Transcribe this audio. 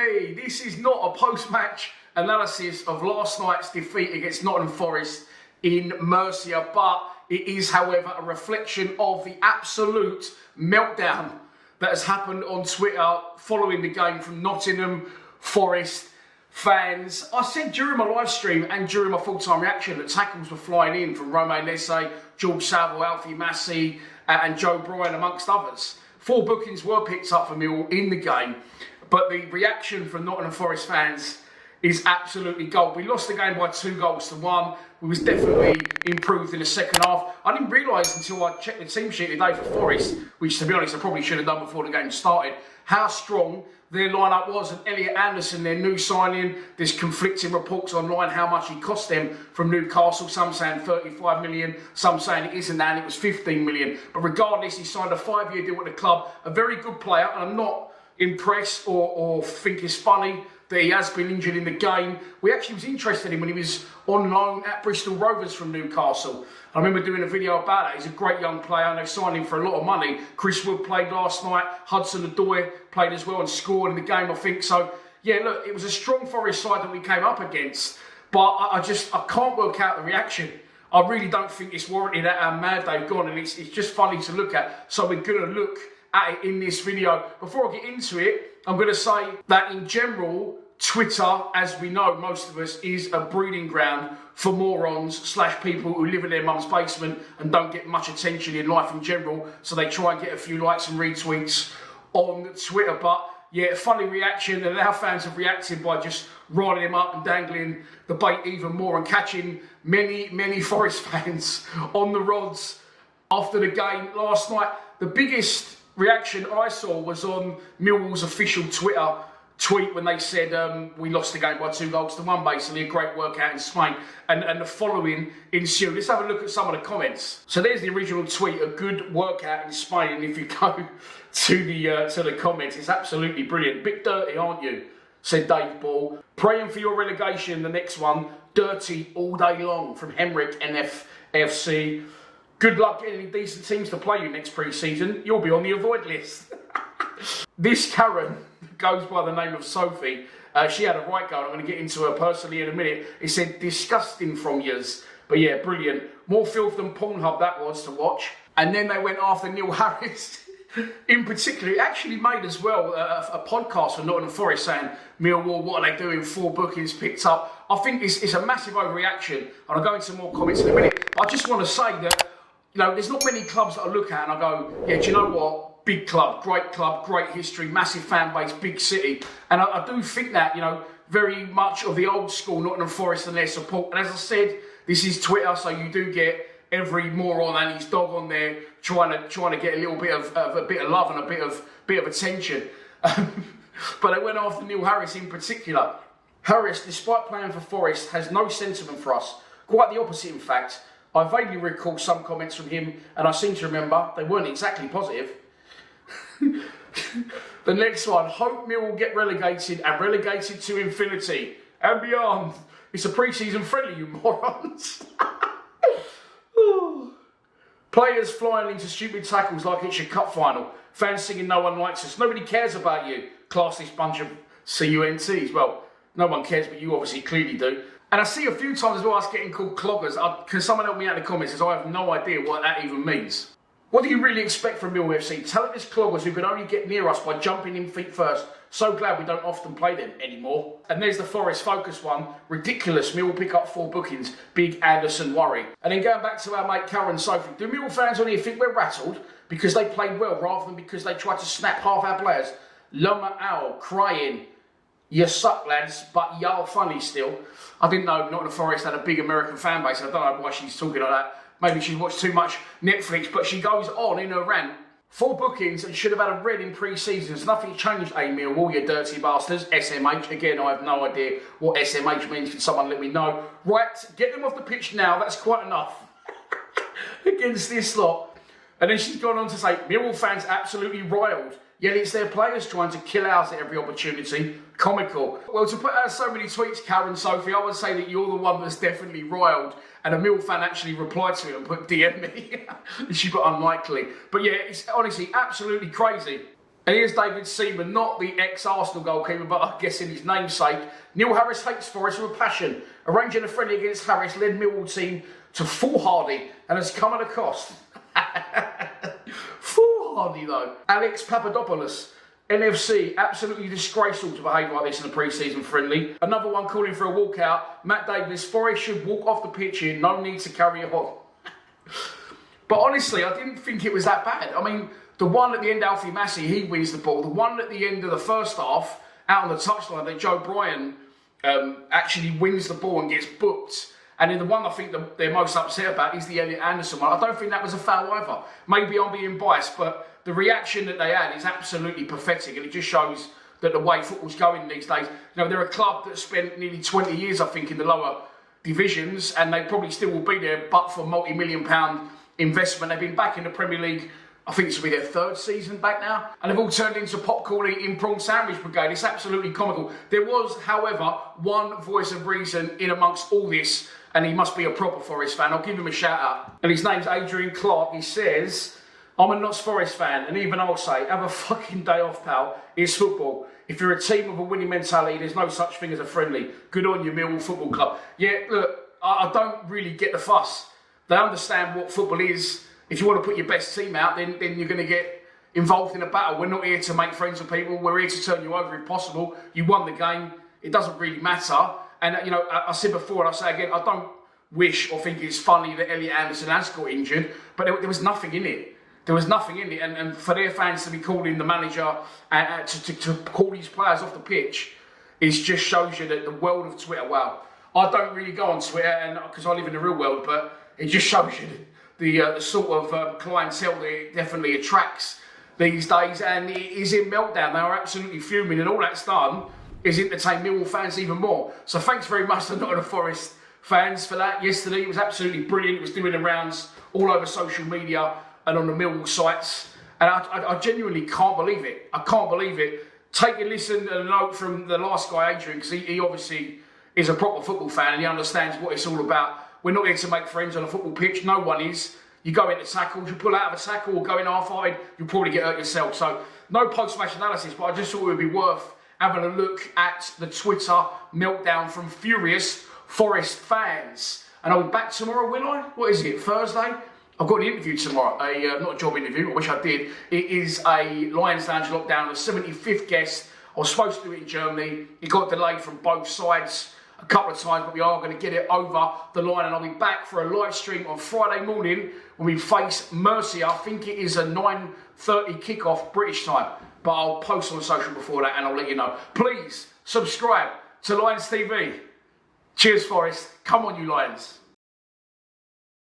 baby, this is not a post-match analysis of last night's defeat against Nottingham Forest in Mercia, but it is, however, a reflection of the absolute meltdown that has happened on Twitter following the game from Nottingham Forest fans. I said during my live stream and during my full-time reaction that tackles were flying in from Romain Lesse, George Saville, Alfie Massey and Joe Bryan, amongst others. 4 bookings were picked up for Millwall in the game, but the reaction from Nottingham Forest fans is absolutely gold. We lost the game by 2-1. We was definitely improved in the second half. I didn't realise until I checked the team sheet today for Forest, which to be honest I probably should have done before the game started, how strong their lineup was. And Elliot Anderson, their new signing, there's conflicting reports online how much he cost them from Newcastle. Some saying 35 million, some saying it isn't that, and it was 15 million. But regardless, he signed a 5-year deal with the club. A very good player, and I'm not impressed or think it's funny that he has been injured in the game. We actually was interested in him when he was on loan at Bristol Rovers from Newcastle. I remember doing a video about it. He's a great young player and they've signed him for a lot of money. Chris Wood played last night. Hudson-Odoi played as well and scored in the game, I think. So, yeah, look, it was a strong Forest side that we came up against, but I can't work out the reaction. I really don't think it's warranted at how mad they've gone, and it's just funny to look at. So we're going to look at it in this video. Before I get into it, I'm going to say that in general, Twitter, as we know, most of us, is a breeding ground for morons / people who live in their mum's basement and don't get much attention in life in general. So they try and get a few likes and retweets on Twitter. But yeah, funny reaction, and our fans have reacted by just riling him up and dangling the bait even more and catching many Forest fans on the rods after the game last night. The biggest reaction I saw was on Millwall's official Twitter tweet when they said we lost the game by 2-1, basically a great workout in Spain, and the following ensued. Let's have a look at some of the comments. So there's the original tweet, a good workout in Spain, and if you go to the comments, it's absolutely brilliant. Bit dirty, aren't you? Said Dave Ball. Praying for your relegation, the next one, dirty all day long, from Henrik nffc. Good luck getting any decent teams to play you next pre-season. You'll be on the avoid list. This Karen goes by the name of Sophie. She had a right go, and I'm going to get into her personally in a minute. It said, disgusting from yous. But yeah, brilliant. More filth than Pornhub that was to watch. And then they went after Neil Harris. In particular, it actually made as well a podcast for Nottingham Forest saying, Millwall, what are they doing? 4 bookings picked up. I think it's a massive overreaction. And I'll go into more comments in a minute. I just want to say that, you know, there's not many clubs that I look at and I go, yeah, do you know what? Big club, great history, massive fan base, big city. And I do think that, you know, very much of the old school Nottingham Forest and their support. And as I said, this is Twitter, so you do get every moron and his dog on there trying to get a little bit of love and a bit of attention. But they went after Neil Harris in particular. Harris, despite playing for Forest, has no sentiment for us. Quite the opposite, in fact. I vaguely recall some comments from him, and I seem to remember they weren't exactly positive. The next one, hope Millwall get relegated and relegated to infinity and beyond. It's a pre-season friendly, you morons. Players flying into stupid tackles like it's your cup final. Fans singing no one likes us. Nobody cares about you. Classist bunch of CUNTs. Well, no one cares, but you obviously clearly do. And I see a few times as well us getting called cloggers. Can someone help me out in the comments, as I have no idea what that even means. What do you really expect from Millwall FC? Talentless cloggers who can only get near us by jumping in feet first. So glad we don't often play them anymore. And there's the Forest Focus one. Ridiculous. Millwall pick up 4 bookings. Big Anderson worry. And then going back to our mate Karen Sophie. Do Millwall fans on here think we're rattled because they played well rather than because they tried to snap half our players? Loma Owl crying. You suck, lads, but y'all funny still. I didn't know Nottingham Forest had a big American fan base. I don't know why she's talking like that. Maybe she's watched too much Netflix, but she goes on in her rant. 4 bookings and should have had a red in pre-seasons. Nothing changed, Millwall, you dirty bastards. SMH, again, I have no idea what SMH means. Can someone let me know? Right, get them off the pitch now. That's quite enough against this lot. And then she's gone on to say, Millwall fans absolutely riled. Yet it's their players trying to kill ours at every opportunity. Comical. Well, to put out so many tweets, Karen Sophie, I would say that you're the one that's definitely riled. And a Mill fan actually replied to it and put DM me. She put unlikely. But yeah, it's honestly absolutely crazy. And here's David Seaman, not the ex-Arsenal goalkeeper, but I guess in his namesake. Neil Harris hates Forest with a passion. Arranging a friendly against Harris led Millwall team to foolhardy and has come at a cost. Foolhardy though. Alex Papadopoulos, NFC, absolutely disgraceful to behave like this in a pre-season friendly. Another one calling for a walkout. Matt Davis, Forest should walk off the pitch here, no need to carry it on. But honestly, I didn't think it was that bad. I mean, the one at the end, Alfie Massey, he wins the ball. The one at the end of the first half, out on the touchline, that Joe Bryan actually wins the ball and gets booked. And then the one I think that they're most upset about is the Elliot Anderson one. I don't think that was a foul either. Maybe I'm being biased, but the reaction that they had is absolutely pathetic, and it just shows that the way football's going these days. You know, they're a club that spent nearly 20 years, I think, in the lower divisions, and they probably still will be there, but for multi-million-pound investment. They've been back in the Premier League, I think this will be their third season back now, and they've all turned into popcorn eating prawn sandwich brigade. It's absolutely comical. There was, however, one voice of reason in amongst all this, and he must be a proper Forest fan. I'll give him a shout out. And his name's Adrian Clark. He says, I'm a Notts Forest fan, and even I'll say, have a fucking day off, pal. It's football. If you're a team with a winning mentality, there's no such thing as a friendly. Good on you, Millwall Football Club. Yeah, look, I don't really get the fuss. They understand what football is. If you want to put your best team out, then you're going to get involved in a battle. We're not here to make friends with people. We're here to turn you over if possible. You won the game. It doesn't really matter. And, you know, I said before, and I'll say again, I don't wish or think it's funny that Elliot Anderson has got injured, but there was nothing in it. There was nothing in it. And for their fans to be calling the manager to call these players off the pitch, it just shows you that the world of Twitter, wow. I don't really go on Twitter because I live in the real world, but it just shows you the sort of clientele that it definitely attracts these days, and it is in Meltdown. They are absolutely fuming, and all that's done is entertain Millwall fans even more. So thanks very much to Nottingham Forest fans for that yesterday. It was absolutely brilliant. It was doing the rounds all over social media and on the Millwall sites, and I genuinely can't believe it. I can't believe it. Take a listen to a note from the last guy, Adrian, because he obviously is a proper football fan and he understands what it's all about. We're not here to make friends on a football pitch. No one is. You go into tackles, you pull out of a tackle or go in half-eyed, you'll probably get hurt yourself. So no post-match analysis, but I just thought it would be worth having a look at the Twitter meltdown from furious Forest fans. And I'll be back tomorrow, will I? What is it, Thursday? I've got an interview tomorrow, not a job interview, I wish I did. It is a Lions Lounge lockdown, the 75th guest. I was supposed to do it in Germany. It got delayed from both sides a couple of times, but we are going to get it over the line, and I'll be back for a live stream on Friday morning when we face Mercia. I think it is a 9:30 kickoff British time, but I'll post on social before that and I'll let you know. Please subscribe to Lions TV. Cheers, Forest. Come on, you Lions.